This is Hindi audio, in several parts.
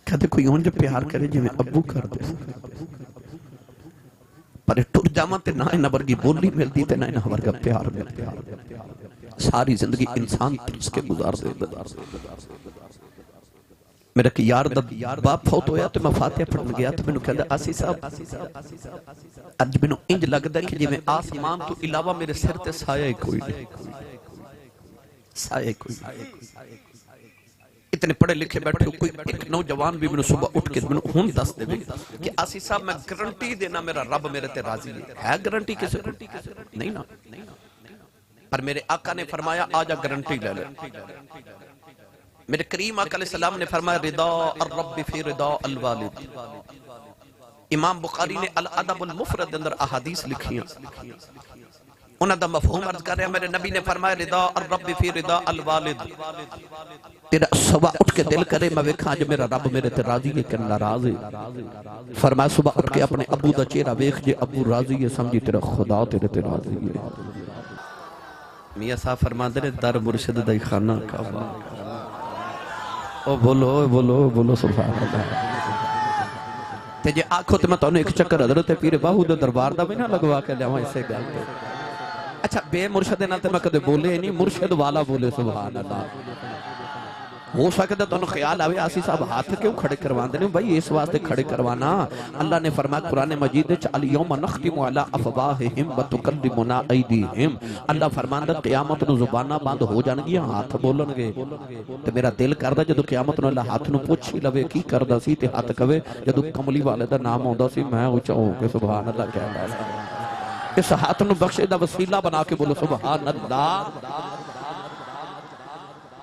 कहते कोई उंज प्यार करे जिवें अब्बू कर दे, पर टुर जावां ते ना इन्हां वर्गी बोली मिलदी ते ना इन्हां वर्गा प्यार मिलदा। सारी जिंदगी इंसान तरस के गुजार दे। मेरा कि यार बाप फौत होया तो मैं फातिहा पढ़न गया तो मैनू कहंदा आसी साहब अज मैनू इंज लगदा कि जिवें आसमान तो इलावा मेरे सिर ते साया ही कोई नहीं, साया कोई नहीं। इतने पढ़े लिखे बैठे हो, कोई एक नौजवान भी मैंने सुबह उठ के मैंने हुन दस दे कि आसी साहब मैं गारंटी देना मेरा रब मेरे ते राजी है गारंटी किसे नहीं ना, पर मेरे आका ने फरमाया आजा गारंटी ले ले। मेरे करीम आका अलैहिस्सलाम ने फरमाया रिदा अर्रब फी रिदा अल वालिद। इमाम बुखारी ने अल अदब अल मुफरद अंदर अहादीस लिखी हैं, उन्हां दा मफहूम अर्ज कर रहा। मेरे नबी ने फरमाया रिदा अर्रब फी रिदा अल वालिद। तेरा सुबह उठ के दिल करे मैं वेखां अज मेरा रब मेरे ते राजी है कि नाराज है। फरमाया सुबह उठ के अपने अबू दा चेहरा वेख, जे अबू राजी है समझी तेरा खुदा तेरे ते राजी है। मियां साहब फरमाते ने दर मुर्शिद दा खाना काबा। ओ बोलो बोलो बोलो सुभान अल्लाह। ते जे आखो तो मैं तुहानू एक चक्कर हज़रत पीर बाहू दे दरबार दा भी ना लगवा के लियावां इसे गल ते। अच्छा बे मुर्शिद नाल ते मैं कदे बोले नहीं, मुर्शिद वाला बोले सुभान अल्लाह। हो सकता तुहानू ख्याल आवे आसी साहब हाथ क्यों खड़े करवांदे ने, भाई इस वास्ते खड़े करवाना। अल्लाह ने फरमाया कुरान मजीद च अल यौम नख्तिमु अला अफवाहिहिम व तुकल्लिमुना ऐदीहिम। अल्लाह फरमांदा क़यामत नूं ज़ुबानां बंद हो जाणगियां, हाथ बोलणगे। ते मेरा दिल करदा जदों क़यामत नूं अल्लाह हाथ नूं पुछ ही लवे की करदा सी ते हाथ कवे जदों कमली वाले दा नाम आउंदा सी मैं उचा हो के सुभान अल्लाह कहदा सी। इस हाथ नूं बख्शे दा वसीला बना के बोलो सुभान अल्लाह।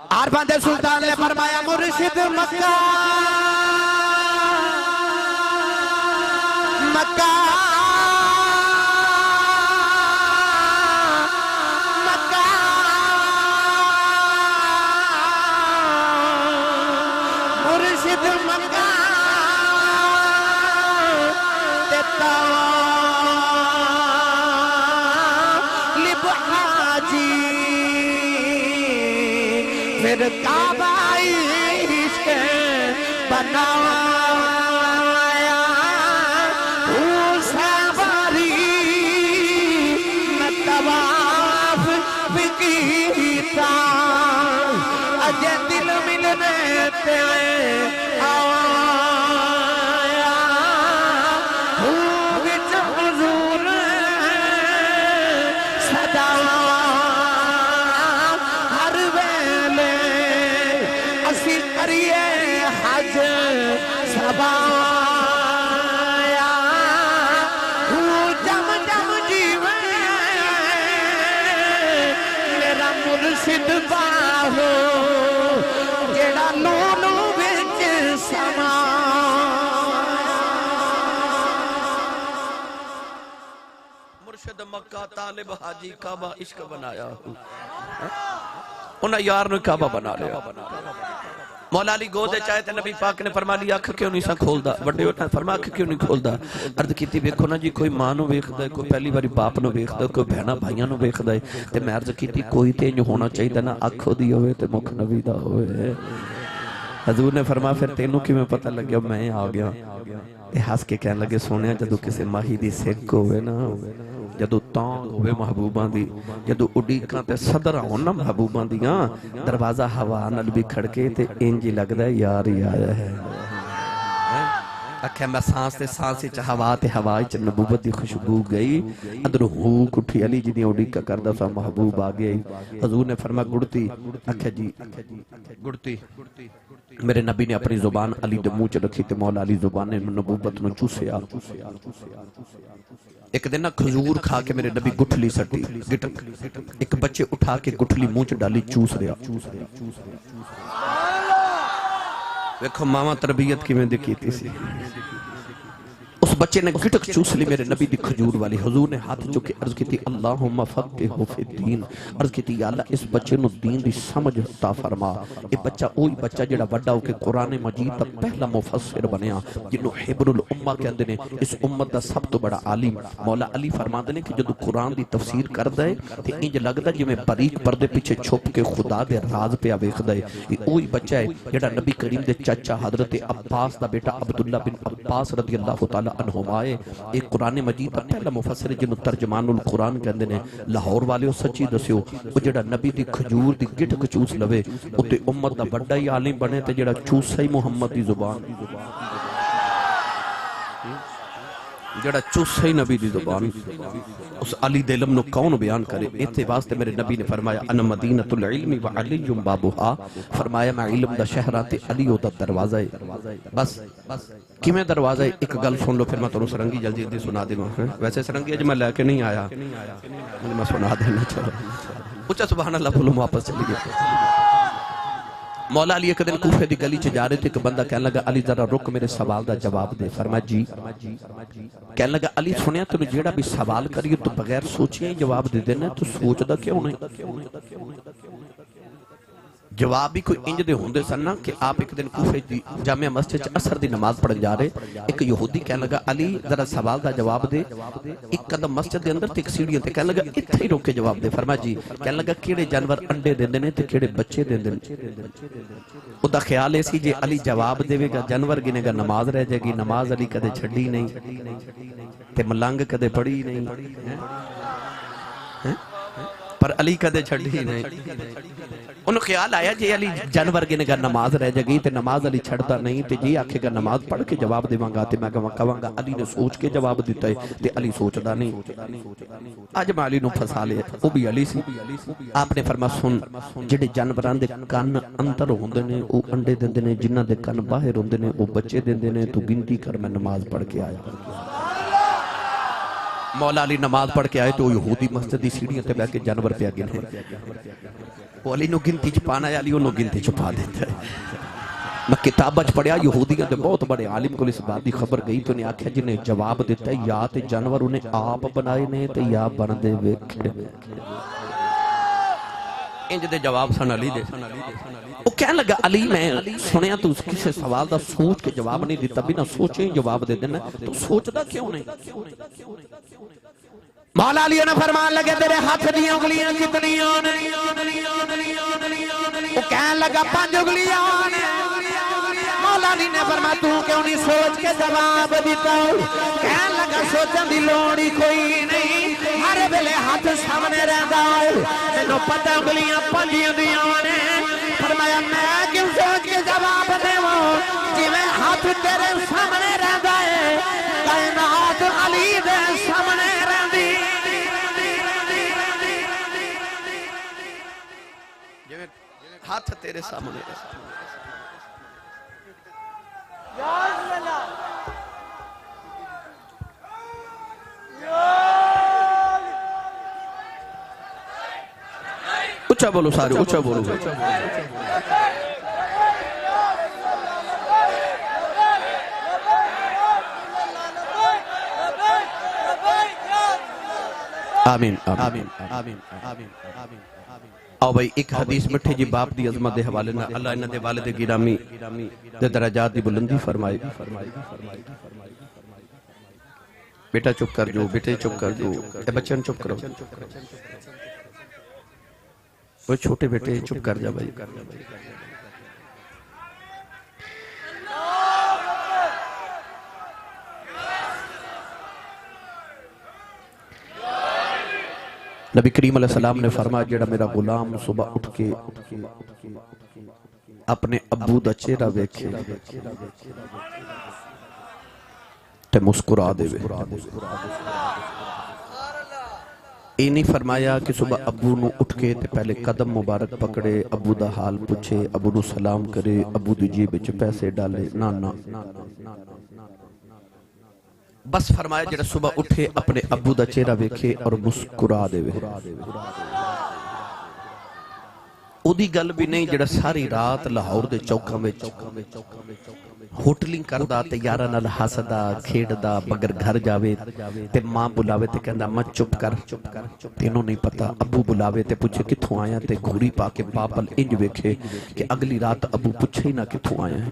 आर बंदे सुल्तान ने फरमाया मुर्शिद मक्का मक्का मक्का मुर्शिद मक्का देता लिबहाजी फिर काबा इश्क़ बनाया सवारी न तवाफ भी कीता अजे दिल मिलने ते आया विच हुजूर सदा हज सबाया जम जम जीवे मेरा मुर्शिद बाहो जेड़ा नूनू विच समा। मुर्शिद मक्का तालिब हाजी काबा इश्क बनाया, उन्हें यार ने काबा बना लिया। मौला अली गोदे चाहे तो नबी पाक ने फरमा लिया अख क्यों नहीं सा खोलदा, बड़े उठा फरमा अख क्यों नहीं खोलदा। अर्ज की वेखो ना जी कोई मां नूं वेखदा है, कोई पहली बारी बाप नूं वेखदा, कोई भैणा भाइयां नूं वेखदा है। ते मैं अर्ज की कोई ते इंज होना चाहिए ना अख ओदी होवे ते मुख नबी दा होवे। हजूर ने फरमा फिर तेनू किवें पता लग्या मैं आ गया। ते हस के कहन लगे सोनिया जदों किसी माही दी सिक होवे ना, जदों तांग होवे महबूबां दी, जदों उडीकां ते सदर होण ना महबूबां दियां, दरवाजा हवा नाल भी खड़के ते इंज ही लगदा यार ही आया है। आख्या मैं सांस ते सांस च हवा ते हवा च नबूवत दी खुशबू गई। अंदरों हुक उठी अली जी दी उडीका करदा सा महबूब आ गया। हजूर ने फरमाया गुड़ती। आख्या जी गुड़ती। मेरे नबी ने अपनी जुबान अली दे मुंह च रखी ते मौला अली जुबान ने नबूवत नूं चूसिया। एक दिन ना खजूर खा के मेरे नबी गुठली सटी गिटक, एक बच्चे उठा के गुठली मुंह च डाली चूस रहा। देखो मावा तरबियत किवें दी कीती सी। उस बच्चे ने गिटक चूस ली मेरे नबी दी खजूर वाली। हुजूर ने हाथ चुके अर्ज की अल्लाहुम्मा फक्किहु फिद्दीन, अर्ज की या अल्लाह इस बच्चे नु दीन दी समझ अता फरमा। ये बच्चा ओही बच्चा जेड़ा वड्डा होके कुरान मजीद दा पहला मुफस्सिर बनया, जिन्हों हिब्रुल उम्मा कहंदे ने। इस उम्मत दा सब तो बड़ा आलिम मौला अली फरमाते ने कि जदों कुरान दी तफसीर करदा है ते इंज लगदा जिवें बारीक पर्दे पीछे छुप के खुदा दे राज पे वेखदा है। ये ओही बच्चा है जेड़ा नबी करीम दे चाचा हजरत अब्बास दा बेटा अब्दुल्ला बिन अब्बास रज़ी अल्लाह तआला अन्हुमा है। एक कुरान मजीद दा पहला मुफस्सिर जिन्हों तर्जमानुल कुरान कहंदे ने। लाहौर वालिओ सच्ची दस्सिओ ओ जेड़ा नबी दी खजूर दी गिटक चूस लवे उते उम्मत दा बड़ा ही आलिम बने ते जेड़ा चूसा ही मुहम्मद दी जुबान, जेड़ा चूसा ही नबी दी जुबान, उस अली दे इल्म नु कौन बयान करे। इत्थे वास्ते मेरे नबी ने फरमाया अन मदीनतुल इल्मी व अलीयुम बाबुहा, फरमाया मैं इल्म दा शहर ते अली ओदा दरवाजा है। बस किवें दरवाजा है एक गल सुन लो फिर मैं तुहानू सरंगी जल्दी जल्दी सुना देवां। वैसे सरंगी अज मैं लैके नहीं आया, मैं सुना देना। चलो उच्चा सुभान अल्लाह बोलो, वापस चली गया। मौला अली एक दिन कूफे दी गली च जा रहे थे, एक बंदा कहने लगा अली जरा रुक मेरे सवाल दा जवाब दे। फरमाया जी। कहने लगा अली सुनिया तेन जेड़ा भी सवाल करिए तू बगैर सोचिए ही जवाब दे देना, तू सोचदा क्यों नहीं। जवाब भी कोई इंज दे होंदे सन ना कि आप एक दिन कूफे दी जामिया मस्जिद च असर दी नमाज पढ़न जा रहे, एक यहूदी कहने लगा अली जरा सवाल दा जवाब दे। एक कदम मस्जिद दे अंदर ते एक सीढ़ियां ते कहने लगा इत्थे ही रोक के जवाब दे। फरमाया जी। कहने लगा किहड़े जानवर अंडे देंदे ने ते किहड़े बच्चे देंदे ने। उदा ख्याल ऐ सी जे अली जवाब देवेगा जानवर गिनेगा नमाज रह जाएगी। नमाज अली कदे छड्डी नहीं ते मलंग कदे पढ़ी नहीं, पर अली कदे छड्डी नहीं। उन्हें ख्याल आया जे अली जानवर गिनेगा नमाज रह जाएगी ते नमाज अली छड़ता नहीं, ते जी आखेगा नमाज पढ़ के जवाब देवांगा ते मैं कहांगा अली ने सोच के जवाब दिता है ते अली सोचदा नहीं। अज मैं अली नूं फसा लिया, वो भी अली सी। आपने फरमाया सुन जिहड़े जानवरां दे कन अंदर होंदे ने वो अंडे दिंदे ने, जिन्हां दे कन बाहर होंदे ने वो बच्चे दिंदे ने, तू गिनती कर मैं नमाज पढ़ के आया। मौला अली नमाज पढ़ के आए तो यहूदी मस्जिद की सीढ़ियों पे बैठ के जानवर पे गिने। वो अली नूं गिनती च पाना है, अली उन्होंने गिनती च पा देता है। मैं किताबा च पढ़िया यहूदियों के बहुत बड़े आलिम को इस बात की खबर गई तो उन्हें आख्या जिन्हें जवाब दिता है या तो जानवर उन्हें आप बनाए ने ते या बनते वेखे। इंज दे जवाब सन अली दे। वो कहने लगा अली मैं सुनिया तू किसी सवाल का सोच के जवाब नहीं दिता, बिना सोचे ही जवाब दे देना, तू सोचदा क्यों नहीं। मौला अली ने फरमान लगे तेरे हाथ दी उंगलियां कितनियां ने। वो कहने लगा 5 उंगलियां ने। मौला अली ने फरमाया तू क्यों नहीं सोच के जवाब दिता। कहने लगा सोचने की लोड़ ही कोई नहीं, हर वेले हाथ सामने रहता है, मैनू पता उंगलियां 5 दियां ने। फरमाया मैं क्यों सोच के जवाब देवां, जिवें हाथ तेरे सामने रहता है कायनात अली दे सामने रहंदी। जिवें हाथ तेरे सामने ऊंचा बोलो सारे, ऊंचा बोलो। आमीन आमीन आमीन आमीन। आओ भाई एक हदीस मिठे जी बाप दी अजमत दे हवाले नाल अल्लाह इन्हां दे वालिद गिरामी दे दराजात दी बुलंदी फरमाए। बेटा चुप कर जो, बेटे चुप कर जो, ए बच्चन चुप करो, वो छोटे बेटे चुप कर जा भाई। नबी करीम अलैहिस्सलाम ने फरमाया जेड़ा मेरा गुलाम सुबह उठ के अपने अब्बू दा चेहरा वेखे ते मुस्कुरा देवे। ये नहीं फरमाया कि सुबह अब्बू नू उठ के ते पहले कदम मुबारक पकड़े, अब्बू दा हाल पूछे, अब्बू नू सलाम करे, अब्बू दी जेब विच पैसे डाले, ना ना। बस फरमाया जेड़ा सुबह उठे अपने अब्बू दा चेहरा वेखे और मुस्कुरा देवे। ओदी गल भी नहीं जिहड़ा सारी रात लाहौर दे चौकां विच होटलिंग करदा ते यारां नाल हसदा खेडदा मगर घर जावे ते मां बुलावे ते कहंदा मैं चुप कर तेनों नहीं पता। अबू बुलावे ते पूछे कित्थों आया ते घूरी पा के पापल इंज वेखे कि अगली रात अबू पूछे ही ना कित्थों आया है।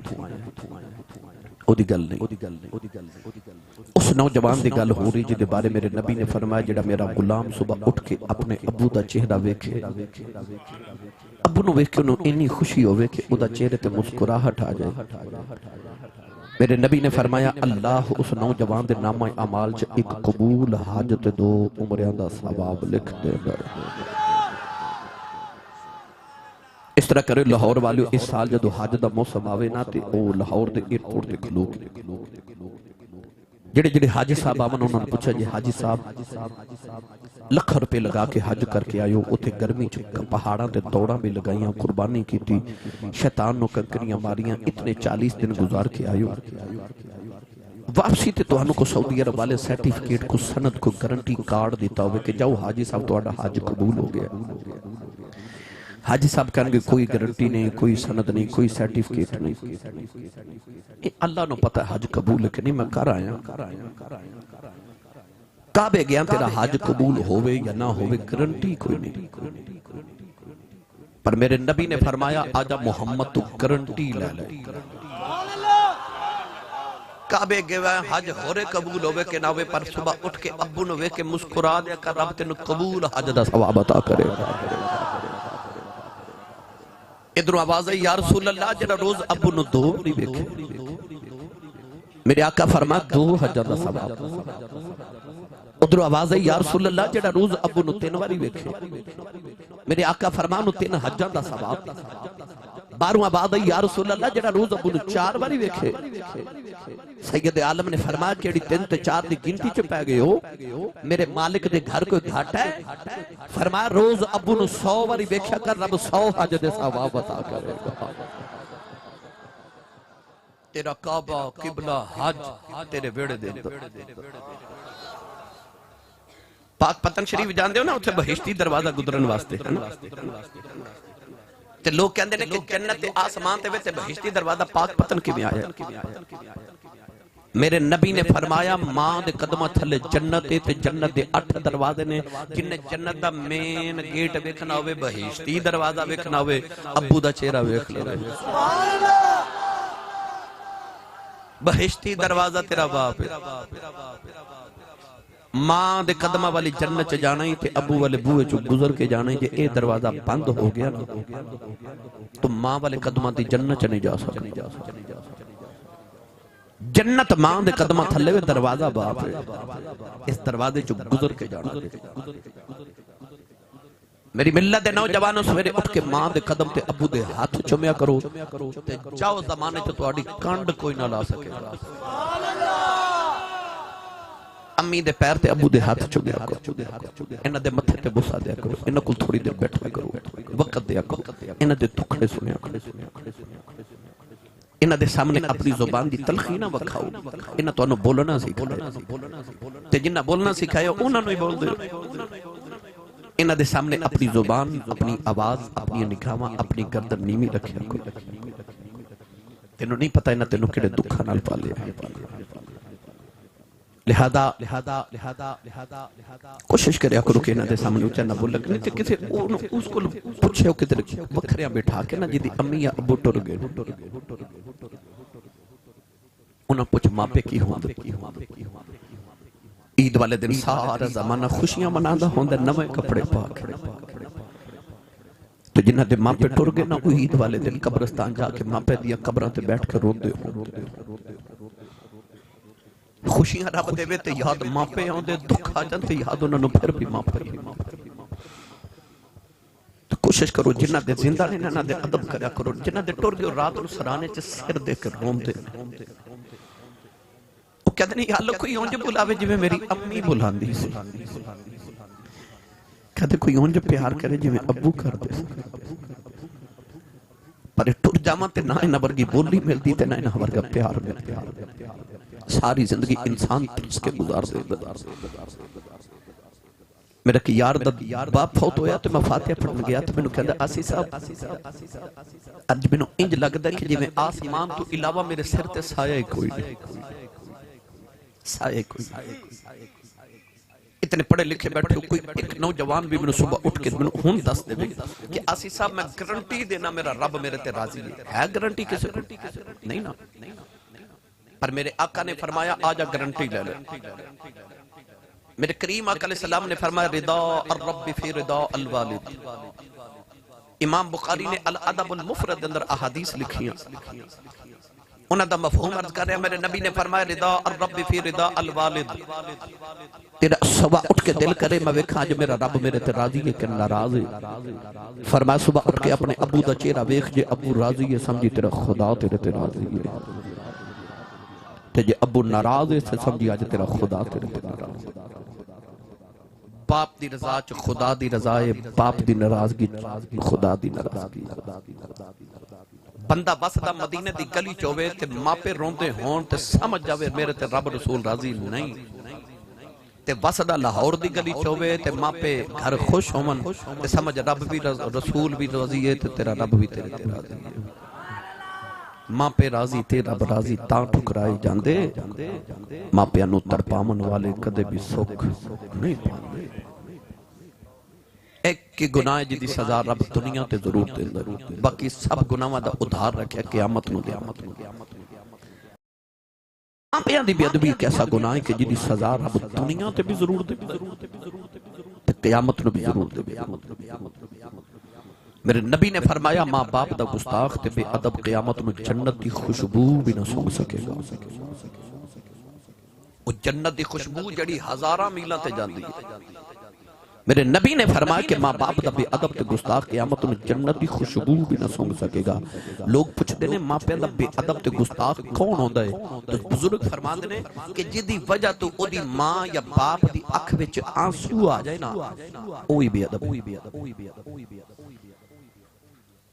ओदी गल नहीं। उस नौजवान की गल हो रही जिहदे बारे मेरे नबी ने फरमाया जिहड़ा मेरा गुलाम सुबह उठ के अपने अबू का चेहरा वेखे, अबू नूं वेख के उन्हें इन्नी खुशी होवे कि उहदा चेहरे ते मुस्कुराहट आ जाए। मेरे नबी ने फरमाया अल्लाह उस नौजवान के नामा अमाल च एक कबूल हज ते 2 उमरियां दा सवाब लिख देगा। इस तरह करे लाहौर वालों इस साल जो हज का मौसम आवे ना तो वह लाहौर के एयरपोर्ट से खलो जेड़े जेड़े हाजी साहब आवन उन्होंने पूछा जी हाजी साहब लख रुपए लगा के हज करके आयो, उथे गर्मी च पहाड़ां ते दौड़ां भी लगाइयां, कुर्बानी की, शैतान नो कंकरियां मारियां, इतने 40 दिन गुजार के आयो, वापसी ते तुहानू को सऊदी अरब वाले सर्टिफिकेट को सनद को गारंटी कार्ड दिता होवे कि जाओ हाजी साहब तुहाडा हज कबूल हो गया। हाजी साहब कहेंगे कोई गारंटी नहीं, कोई सनद नहीं, कोई सर्टिफिकेट नहीं। अल्लाह नो पता हज कबूल है कि नहीं। मैं कर आया काबे गया, तेरा हज कबूल होवे या ना होवे गारंटी कोई नहीं। पर मेरे नबी ने फरमाया आजा मोहम्मद तू गारंटी ले ले। काबे गया हज होरे कबूल होवे के ना होवे, पर सुबह उठ के अब्बू नु वेख के मुस्कुरा दिया कर, रब तेनु कबूल हज दा सवाब अता करेगा। इधरों आवाज आई या रसूल अल्लाह जेड़ा रोज अब्बू नु 2 बारी वेखे, मेरे आका फरमा 2 हज दा सवाब। उधरों आवाज आई या रसूल अल्लाह जेड़ा रोज अब्बू नु 3 बारी वेखे, मेरे आका फरमा नु 3 हज्जां दा सवाब। 12वां आवाज आई या रसूल अल्लाह जेड़ा रोज अब्बू नु 4 बारी वेखे, सैयद आलम ने फरमाया कि 3 ते 4 दी गिनती च पै गए हो, मेरे मालिक दे घर कोई घाटा है? फरमाया रोज अब्बू नु 100 बारी वेख्या कर, रब 100 हज दे सवाब अता करेगा। तेरा काबा किबला हज तेरे वेड़े दे अंदर। पाक पतन शरीफ जानते हो ना, उत्थे बहिश्ती दरवाजा गुजरन वास्ते है ना, ते लोग कहंदे ने कि जन्नत ते आसमान ते विच बहिश्ती दरवाजा पाक पतन किवें आया? मेरे नबी ने फरमाया मां दे कदमां थले जन्नत है ते जन्नत दे 8 दरवाजे ने, जिन्ने जन्नत दा मेन गेट वेखना होवे, बहिश्ती दरवाजा वेखना होवे, अब्बू दा चेहरा वेख ले। सुभान अल्लाह। बहिश्ती दरवाजा तेरा बाप है, मां दे कदमां वाली जन्नत च जाना ही ते अब्बू वाले बूहे चो गुजर के जाना ही। जे ए दरवाजा बंद हो गया ना तो मां वाले कदमां दी जन्नत च नहीं जा सकती। जन्नत मां दे कदमां थल्ले वे दरवाजा बाप है, इस दरवाजे चो गुजर के जाना। मेरी मिल्लत दे नौजवानों सवेरे उठ के मां दे कदम ते अब्बू दे हाथ चुमिया करो ते जाओ जमाने च तुहाडी कंड कोई ना ला सकेगा। अम्मी दे पैर ते अब्बू दे हाथ चुमिया करो, इन्हां दे मत्थे ते बुसा दिया करो, इन्हां कोल थोड़ी देर बैठा करो, वक्त दिया करो, इन्हां दे दुखड़े सुनिया करो, इन्हां दे सामने अपनी जुबान दी तलखी ना वखाओ। इन्हां तुहानू बोलना सिखाया ते जिन्हां बोलना सिखाया उन्हां नूं ही बोल दो। इन्हां दे सामने अपनी जुबान, अपनी आवाज, अपनी निगाहां, अपनी गर्दन नीवी रखिया करो। तेनू नहीं पता इन्हां तेनू किहड़े दुखां नाल पालिया। लिहाजा कोशिश करिया करो कि इन्हां दे सामने उच्चा ना बोल, नहीं तो किसी उसको पूछे किधर वखरिया बिठा के ना जिदी अम्मी या अब्बू टुर गए, उन्हां पुछ मापे की होंदे। ईद वाले दिन सारा जमाना खुशियां मनांदा होंदा, नवे कपड़े पा के, तो जिन्हां दे मापे टुर गए ना, ईद वाले दिन कब्रिस्तान जाके मापे दियां कब्रां ते बैठ के रोंदे हो। खुशियां रब देवे ते याद मापे आउंदे, दुख आ जांदे याद उन्हां नूं फिर भी मापे। तो कोशिश करो जिन्हां दे जिंदा ने इन्हां दे अदब करया करो, जिन्हां दे टुर गए रात नूं सराने च सिर दे के रोंदे। वो कहते नहीं अल्लाह कोई उंज बुलावे जिवें मेरी अम्मी बुलांदी सी, कहते कोई उंज प्यार करे जिवें अब्बू करदे सी। पर टुर जावां ते ना इन्हां वर्गी बोली मिलदी ते ना इन्हां वर्गा प्यार मिलदा। सारी जिंदगी इंसान तरस के गुजार दे। मेरा कि यार दा बाप फौत होया तो मैं फातिहा पढ़न गया तो मैनू कहंदा आसी साहब अज मैनू इंज लगदा कि जिवें आसमान तो इलावा मेरे सिर ते साया ही कोई नहीं, साया कोई। इतने पढ़े लिखे बैठे कोई एक नौजवान भी मैनू सुबह उठ के मैनू हुण दस देवे कि आसी साहब मैं गारंटी देना मेरा रब मेरे ते राजी है गारंटी किसे नहीं ना, पर मेरे आका ने फरमाया आजा गारंटी ले ले। मेरे करीम आका अलैहिस्सलाम ने फरमाया रिदा और रब फी रिदा अल वालिद। इमाम बुखारी ने अल अदब अल मुफरद अंदर अहादीस लिखी हैं, उन्हां दा मफहूम अर्ज कर रहा। मेरे नबी ने फरमाया रिदा और रब फी रिदा अल वालिद। तेरा सुबह उठ के दिल करे मैं वेखा अज मेरा रब मेरे ते राजी है कि नाराज है। फरमाया सुबह उठ के अपने अबू दा चेहरा वेख, जे अबू राजी है समझी तेरा खुदा तेरे ते राजी है, ते जे अबू नाराज है समझी अज तेरा खुदा तेरे ते नाराज है। बाप दी रजा च खुदा दी रजा है, बाप दी नाराजगी खुदा दी नाराजगी। बंदा बसदा मदीने दी गली च होवे ते मापे रोंदे होण ते समझ जावे मेरे ते रब रसूल राजी नहीं, ते वसदा लाहौर दी गली च होवे ते मापे घर खुश होवन ते समझ रब भी रसूल भी राजी है ते तेरा रब भी तेरे ते राजी है। मापे राजी ते रब राजी तां ठुकराए जांदे, मापियां नूं तड़पावन वाले कदे भी सुख नहीं पांदे। एक की गुनाह जिदी सजा रब दुनिया ते जरूर देंदा, बाकी सब गुनाहां दा उधार रखिया क़यामत नूं दे। मापियां दी बेअदबी कैसा गुनाह है कि जिदी सजा रब दुनिया ते भी जरूर दे ते क़यामत नूं भी जरूर दे। मेरे नबी ने फरमाया मां बाप दा गुस्ताख ते बेअदब क़यामत में जन्नत की खुशबू भी ना सूंघ सकेगा। वो जन्नत की खुशबू जड़ी हजारां मीलों ते जांदी है। मेरे नबी ने फरमाया कि मां बाप दा बेअदब ते गुस्ताख क़यामत में जन्नत की खुशबू भी ना सूंघ सकेगा। लोग पूछते ने मापियां दा बेअदब ते गुस्ताख कौन होंदा है, तो बुजुर्ग फरमांदे ने कि जिदी वजह तो ओदी मां या बाप दी अख विच आंसू आ जाए ना, ओही बेअदब।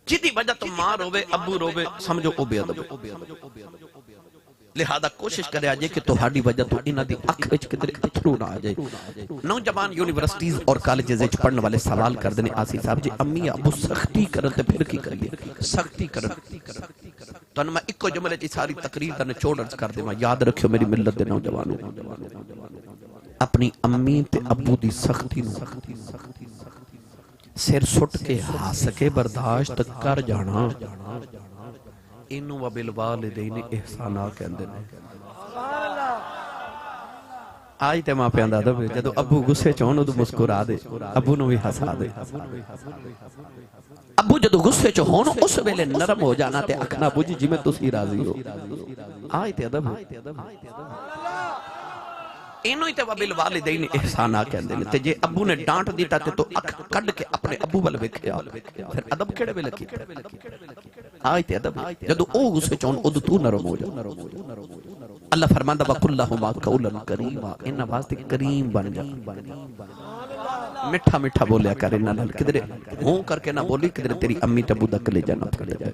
जिदी वजह तो मां रोवे अबू रोवे समझो ओ बेअदब। लिहाजा कोशिश करे आजे कि तुहाडी वजह तो इन्हां दी अख विच किधरे अथरू ना आ जाए। नौजवान यूनिवर्सिटीज और कॉलेजेस विच पढ़ने वाले सवाल करदे ने आसी साहब जी अम्मी अबू सख्ती करन ते फिर की करिए, सख्ती करन तुहानू मैं इको जुमले च सारी तकरीर दा निचोड़ अर्ज कर देवां। याद रखियो मेरी मिल्लत दे नौजवानों, अपनी अम्मी ते अबू दी सख्ती सिर सुट के हस के बर्दाश्त कर जाना, इनू वबिल वालिदैन इहसाना कहंदे ने। आज ते मापियां दा अदब जदों अबू गुस्से च होण उदों मुस्कुरा दे, अबू नूं भी हसा दे। अबू जदों गुस्से च होण उस वेले नरम हो जाना ते आखना अबू जी जिवें तुसीं राजी हो। आज ते अदब इनू ही ते वबिल वालिदैन इहसाना कहंदे ने। ते जे अबू ने डांट दिता ते तो अख कढ के अपने अबू वल वेखिया, फिर अदब केड़े वेले की? आज ते अदब जदों ओ गुस्से च होण उदों तू नरम हो जा। अल्लाह फरमांदा वकुल्लहुमा कौलन करीमा, इन्हां वास्ते करीम बन जा, मिठा मिठा बोलिया कर। इन्हां नाल किधरे हूं करके ना बोली, किधरे तेरी अम्मी ते अबू दा कलेजा ना फट जाए।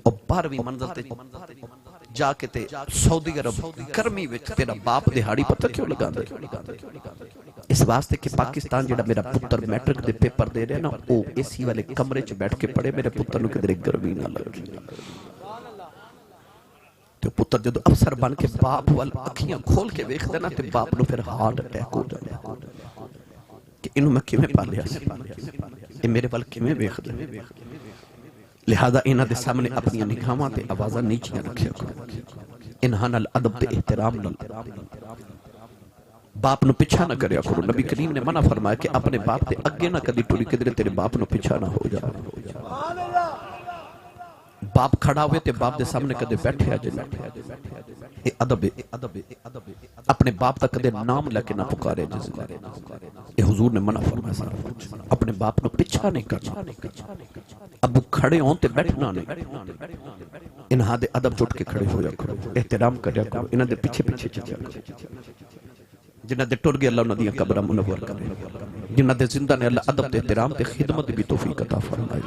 और 12वीं मंजिल ते जाके ते सऊदी अरब गर्मी विच तेरा बाप दिहाड़ी पता क्यों लगांदे? इस वास्ते कि पाकिस्तान जेड़ा मेरा पुत्र मैट्रिक दे पेपर दे रहा ना, वो एसी वाले कमरे च बैठ के पढ़े, मेरे पुत्र नूं किधरे गर्मी ना लगे। तो पुत्र जदों अफसर बन के बाप वाल अखियां खोल के वेखदा ना, ते बाप नूं फिर हार्ट अटैक हो जांदा कि इनू मैं किवें पालिया सी, ये मेरे वाल किवें वेखदा। लिहाजा इन्हां दे सामने अपनी निगाहां ते आवाज़ां नीचियां रखिया करो, इन्हां नाल अदब ते एहतराम नाल बाप नूं पिछा ना करया करो। नबी करीम ने मना फरमाया कि अपने बाप ते अगे ना कदी टुरी, किधरे तेरे बाप नूं पिछा ना हो जा। बाप खड़ा हुए ते बाप दे सामने कदे बैठे आ जाए, अदब अपने बाप का कदे नाम लेके ना पुकारे। ये हुजूर ने मना फरमाया सारा कुछ, अपने बाप को पीछा नहीं करना। अबू खड़े हों ते बैठना नहीं, इन्हां दे अदब जुट के खड़े होया करो, एहतराम करया करो, इन्हां दे पीछे पीछे चलिया करो। जिन्हां दे टुर गए अल्लाह उन्हां दी कब्रां मुनव्वर करे, जिन्हां दे जिंदा ने अल्लाह अदब ते एहतराम ते खिदमत दी तौफीक अता फरमाए।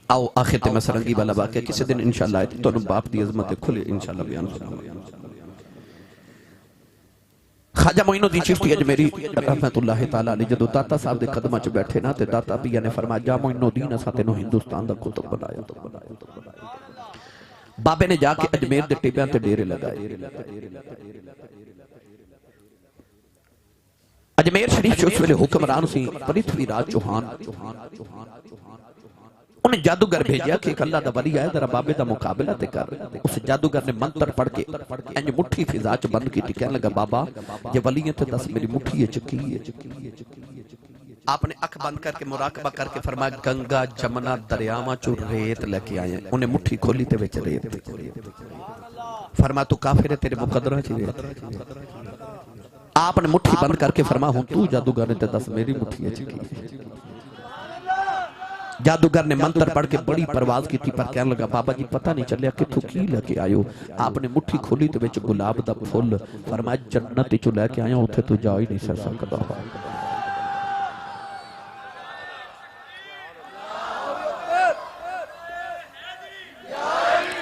आओ आखिर ते मैं सरंगी वाला वाक़या किसी दिन इंशाअल्लाह तुहानू बाप दी अज़मत खुले इंशाअल्लाह बयान करूंगा। खाजा मोइनुद्दीन चिश्ती अजमेरी रहमतुल्लाह तआला अलैह जदों दाता साहब दे कदमां च बैठे ना ते दाता पिया ने फरमाया जा मोइनुद्दीन असां तैनूं हिंदुस्तान दा कुतुब बनाया। बाबे ने जाके अजमेर दे टिब्बियां ते डेरे लगाए। अजमेर शरीफ उस वेले हुक्मरान सी पृथ्वीराज चौहान। उन्हें जादूगर भेजा कि एक अल्लाह दा वली आया जरा बाबे दा मुकाबला ते कर। उस जादूगर ने मंत्र पढ़ के इंज मुट्ठी फिजा च बंद की। कहने लगा बाबा जे वली है तो दस मेरी मुट्ठी च की है। आपने अख बंद करके मुराकबा करके फरमाया गंगा जमुना दरियावां चो रेत लेके आए। उन्हें मुट्ठी खोली ते विच रेत। फरमाया तू काफिर है तेरे मुकद्दरा च रेत। आपने मुट्ठी बंद करके फरमाया हुण तू जादूगर ने ते दस मेरी मुट्ठी च की। जादूगर ने मंत्र पढ़ के बड़ी परवाज की थी पर कहने लगा बाबा जी पता नहीं चलिया किथों की लेके आयो। आपने मुट्ठी खोली तो विच गुलाब दा फुल। फरमाया जन्नत चो लेके आया उत्थे तू जा ही नहीं सकदा।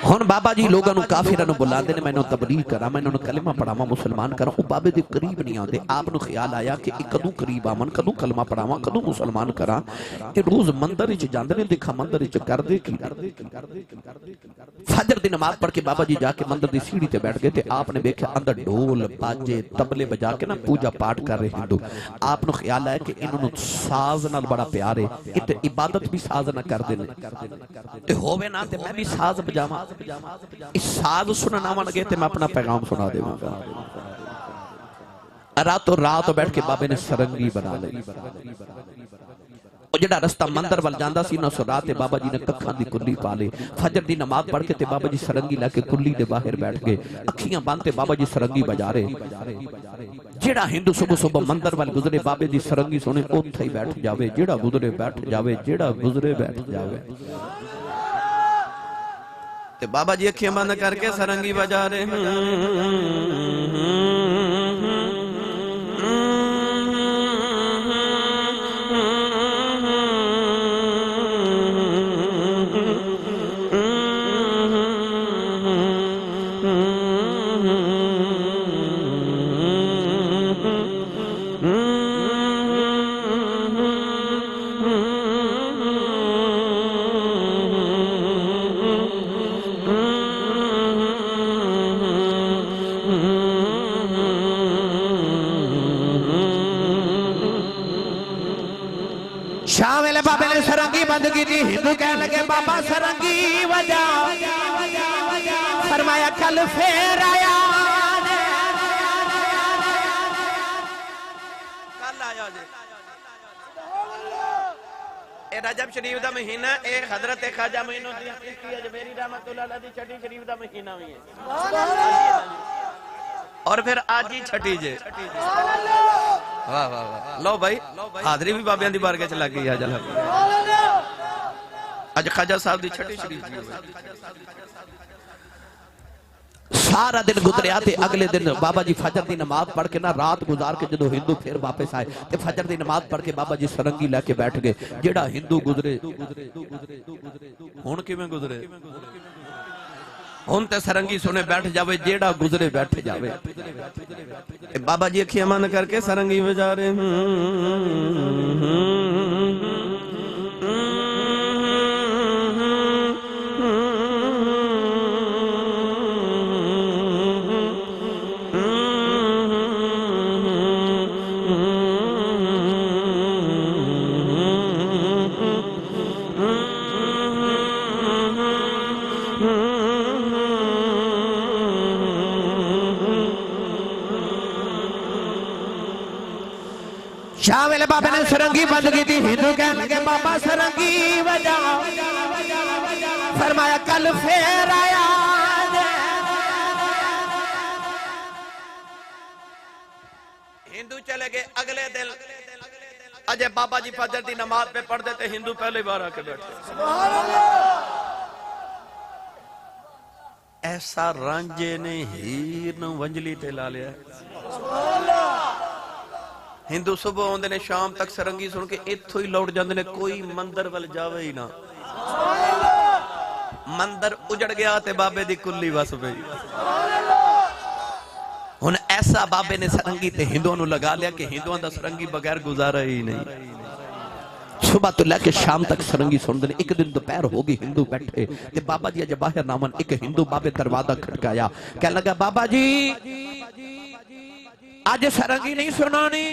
हुण बाबा जी लोगों को काफिरां नूं बुलाते हैं मैनूं तबलीग करा मैं इन्हां नूं कलमा पढ़ावां मुसलमान करा। वो बाबे दे करीब नहीं आते। आप नूं ख्याल आया कि कदों करीब आवन कदों कलमा पढ़ावां कदों मुसलमान करा। ये रोज मंदिर विच जांदे ने देखा मंदिर विच करदे की। फजर दी नमाज पढ़ के बाबा जी जाके मंदिर दी सीढ़ी ते बैठ गए ते आपने देखा अंदर ढोल बाजे तबले बजा के ना पूजा पाठ कर रहे हिंदू। आप नूं ख्याल आया कि इन्हां नूं साज नाल बड़ा प्यार है। इते इबादत भी साज नाल करदे ने ते होवे ना ते मैं भी साज बजावां। इस साज सुनना मन गए मैं अपना पैगाम सुना देवांगा। रातों रात बैठ के बाबे ने सरंगी बना ली। जेड़ा रस्ता मंदिर वाल जांदा सी ना सो रात बाबा जी ने कखां दी कुल्ली पा ली। फजर दी नमाज पढ़ के ते बाबा जी सरंगी लैके कुल्ली दे बाहर बैठ गए। अखियां बंद ते बाबा जी सरंगी बजा रहे। जेड़ा हिंदू सुबह सुबह मंदिर वाल गुजरे बाबे दी सरंगी सुने उत्थे ही बैठ जावे। जेड़ा गुजरे बैठ जावे जेड़ा गुजरे बैठ जावे। ते बाबा जी अखियां बंद करके सरंगी बजा रहे। शामिल बाबे ने सरंगी बंद की थी। हिंदू कहने लगे बाबा सरंगी बजा। फरमाया कल फिर आया कल आया जी। ए रजब शरीफ दा महीना ए हजरत ख्वाजा मोइनुद्दीन चिश्ती अजमेरी रहमतुल्लाह अलैह दी छठी शरीफ दा महीना भी है। और फिर आज ही छठी जे। वाह वाह वाह। लो भाई हाजरी भी बाबियां दी बारगाह च लग गई। अज ख्वाजा साहब दी छठी शरीफ जी। सारा दिन गुजरिया ते अगले दिन बाबा जी फजर दी नमाज पढ़ के ना रात गुजार के जदों हिंदू फिर वापस आए ते फजर दी नमाज पढ़ के बाबा जी सरंगी लेके बैठ गए। जेड़ा हिंदू गुजरे हुण किवें गुजरे हुण ते सरंगी सुने बैठ जावे। जेड़ा गुजरे बैठ जावे। बाबा जी अखियां बंद करके सरंगी बजा रहे। शामिल बाबे ने सरंगी बंद की थी। हिंदू कहने लगे बाबा सरंगी बजा। फरमाया कल फिर आया। हिंदू चले गए अगले दिन। अजय बाबा जी फजर की नमाज पे पढ़ते थे। हिंदू पहली बार आके बैठे। ऐसा रांझे ने हीर नूं वंजली ते ला लिया। हिंदू सुबह आते ने शाम तक सरंगी सुन के इत्थों ही लौट जाते ने। कोई मंदिर वाल जावे ही ना। मंदिर उजड़ गया ते बाबे दी कुल्ली बस पई। हुन ऐसा बाबे ने सरंगी ते हिंदुओं नूं लगा लिया कि हिंदुओं दा सरंगी बगैर गुजारा ही नहीं। सुबह तो लैके शाम तक सरंगी सुनते हैं। एक दिन दोपहर हो गई, हिंदू बैठे ते बाबा जी अज बाहर नामन एक हिंदू बाबे दरवाजा खटकाया, कह लगा बाबा जी आज सरंगी नहीं सुनानी।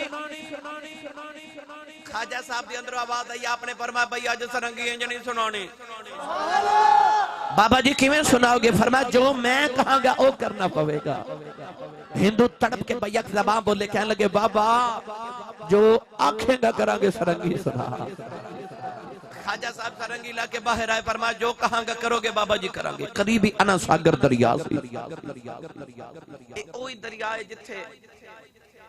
खाजा साहब के अंदर आवाज आई, आपने फरमाया भाई आज सरंगी इंज नहीं सुनानी। बाबा जी किवें सुनाओगे? फरमाया जो मैं कहांगा वो करना पवेगा। हिंदू तड़प के भैया जबान बोले, कहने लगे बाबा जो आखेगा करांगे सरंगी सुना। खाजा साहब सरंगी लाके बाहर आए, फरमाया जो कहांगा करोगे बाबा जी करांगे। करीबी अना सागर दरिया से ओही दरिया है जिथे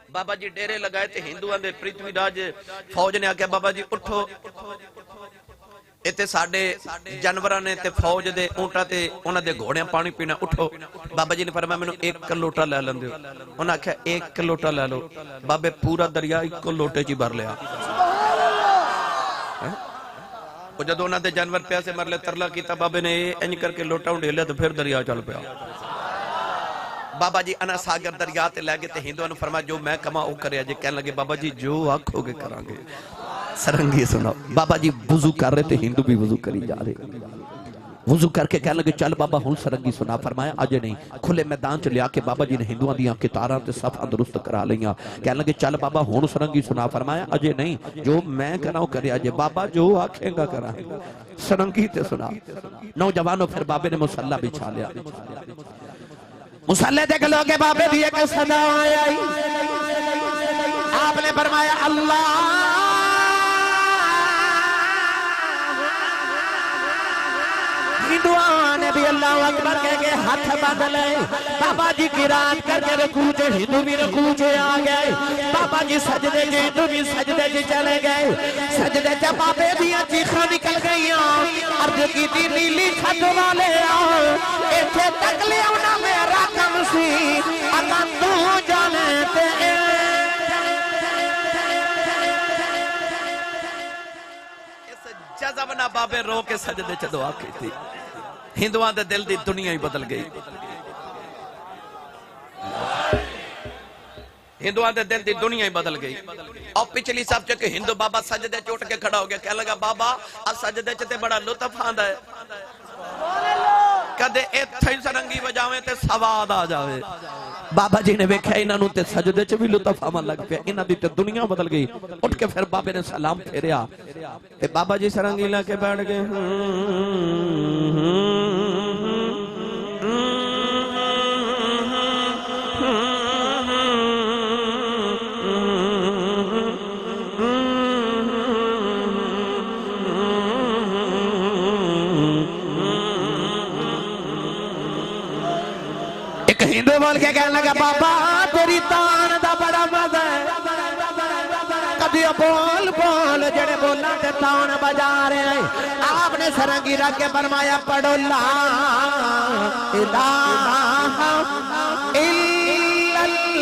बाबा जी डेरे लगाए थे हिंदुओं दे। पृथ्वीराज फौज ने आख्या बाबा जी उठो, इत्थे साडे जानवरां ने ते फौज दे ऊंटां ते उन्हां दे घोड़ियां पानी पीना, उठो। बाबा जी ने फरमाया मैनू एक लोटा ले लैंदे हो। उन्हां आख्या एक लोटा ले लो। बाबे पूरा दरिया इक्को लोटे च भर लिया। जदों उन्हां दे जानवर प्यासे मर ले, तरला कीता, बाबे ने इंज करके लोटा उंडेलिया तो फिर दरिया चल पिया। बाबा जी अना सागर दरिया ते लै गए ते हिंदुओं ने फरमाया जो मैं कमा वो करे। जे कहने लगे बाबा जी जो आखोगे करांगे। सरंगी सुनो। बाबा जी वुजू कर रहे थे, हिंदू भी वुजू करी जा रहे। वुजू करके कहने लगे चल बाबा हुण सरंगी सुना। फरमाया अजे नहीं। खुले मैदान च लिया के बाबा जी ने हिंदुओं दी कितारां ते सफा दुरुस्त करा लिया। कहने लगे चल बाबा हुण सरंगी सुना। फरमाया अजे नहीं, जो मैं करा वो करे। अजे बाबा जो आखेगा करांगे। सरंगी ते सुना। नौजवानों फिर बाबे ने मुसल्ला बिछा लिया। मुसल्ले देख लोगे बाबे भी एक सदा आई। आपने फरमाया अल्लाह हिंदुओं ने भी अल्लाह अकबर कह के हाथ बदले। बाबा जी की रात करके रकू च हिंदू भी रकू च आ गए। बाबा जी सजदे च हिंदू भी सजदे च चले गए। सजदे च बाबे दियां चीखां निकल गईयां। अर्ज की नीली छत वाले इत्थे तक लिया मेरा कम सी अगा तू जाने ते जज़ब ना बाबे रो के सजदे च दुआ की थी। हिंदुओं दे दिल दी दुनिया ही बदल गई। हिंदुओं दे दिल दी दुनिया ही बदल गई। और पिछली सब च हिंदू बाबा सजदे च उठ के खड़ा हो गया, कह लगा बाबा आ सजदे च ते बड़ा लुत्फ आंदा है, कदे इत्थे ही सरंगी बजावे ते सवाद आ जावे। बाबा जी ने वेख्या इन्हां ते सजदे च भी लुत्फ आवन लग पिया। इन्हां दी ते दुनिया बदल गई। उठ के फिर बाबे ने सलाम फेरिया ते बाबा जी सरंगी ला के बैठ गए। हिंदू बोल के कहने लगा बाबा तेरी तान दा बड़ा मजा है। कभी बोल बोल जेड़े बोलना ते तान बजा रहे हैं। आपने सरंगी रख के फरमाया पढ़ो ला इलाहा इल्लल्लाह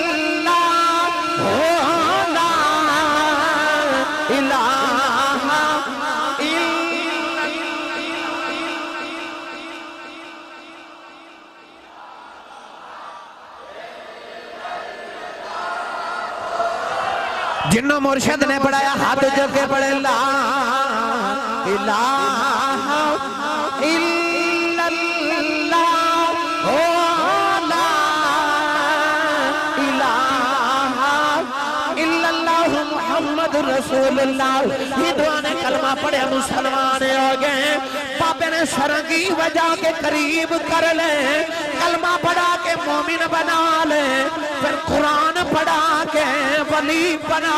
हो ला इलाहा जिन्नो मुर्शिद ने पढ़ाया हाथ जो के पढ़े ला इलाहा इल्लल्लाह हो ला इलाहा इल्लल्लाह मुहम्मद रसूलुल्लाह। हिंदुओं ने कलमा पढ़े मुसलमान हो गए। बाबे ने सरंगी बजा के करीब कर ले, कलमा पढ़ा के मोमिन बना ले, फिर कुरान पढ़ा के वली बना।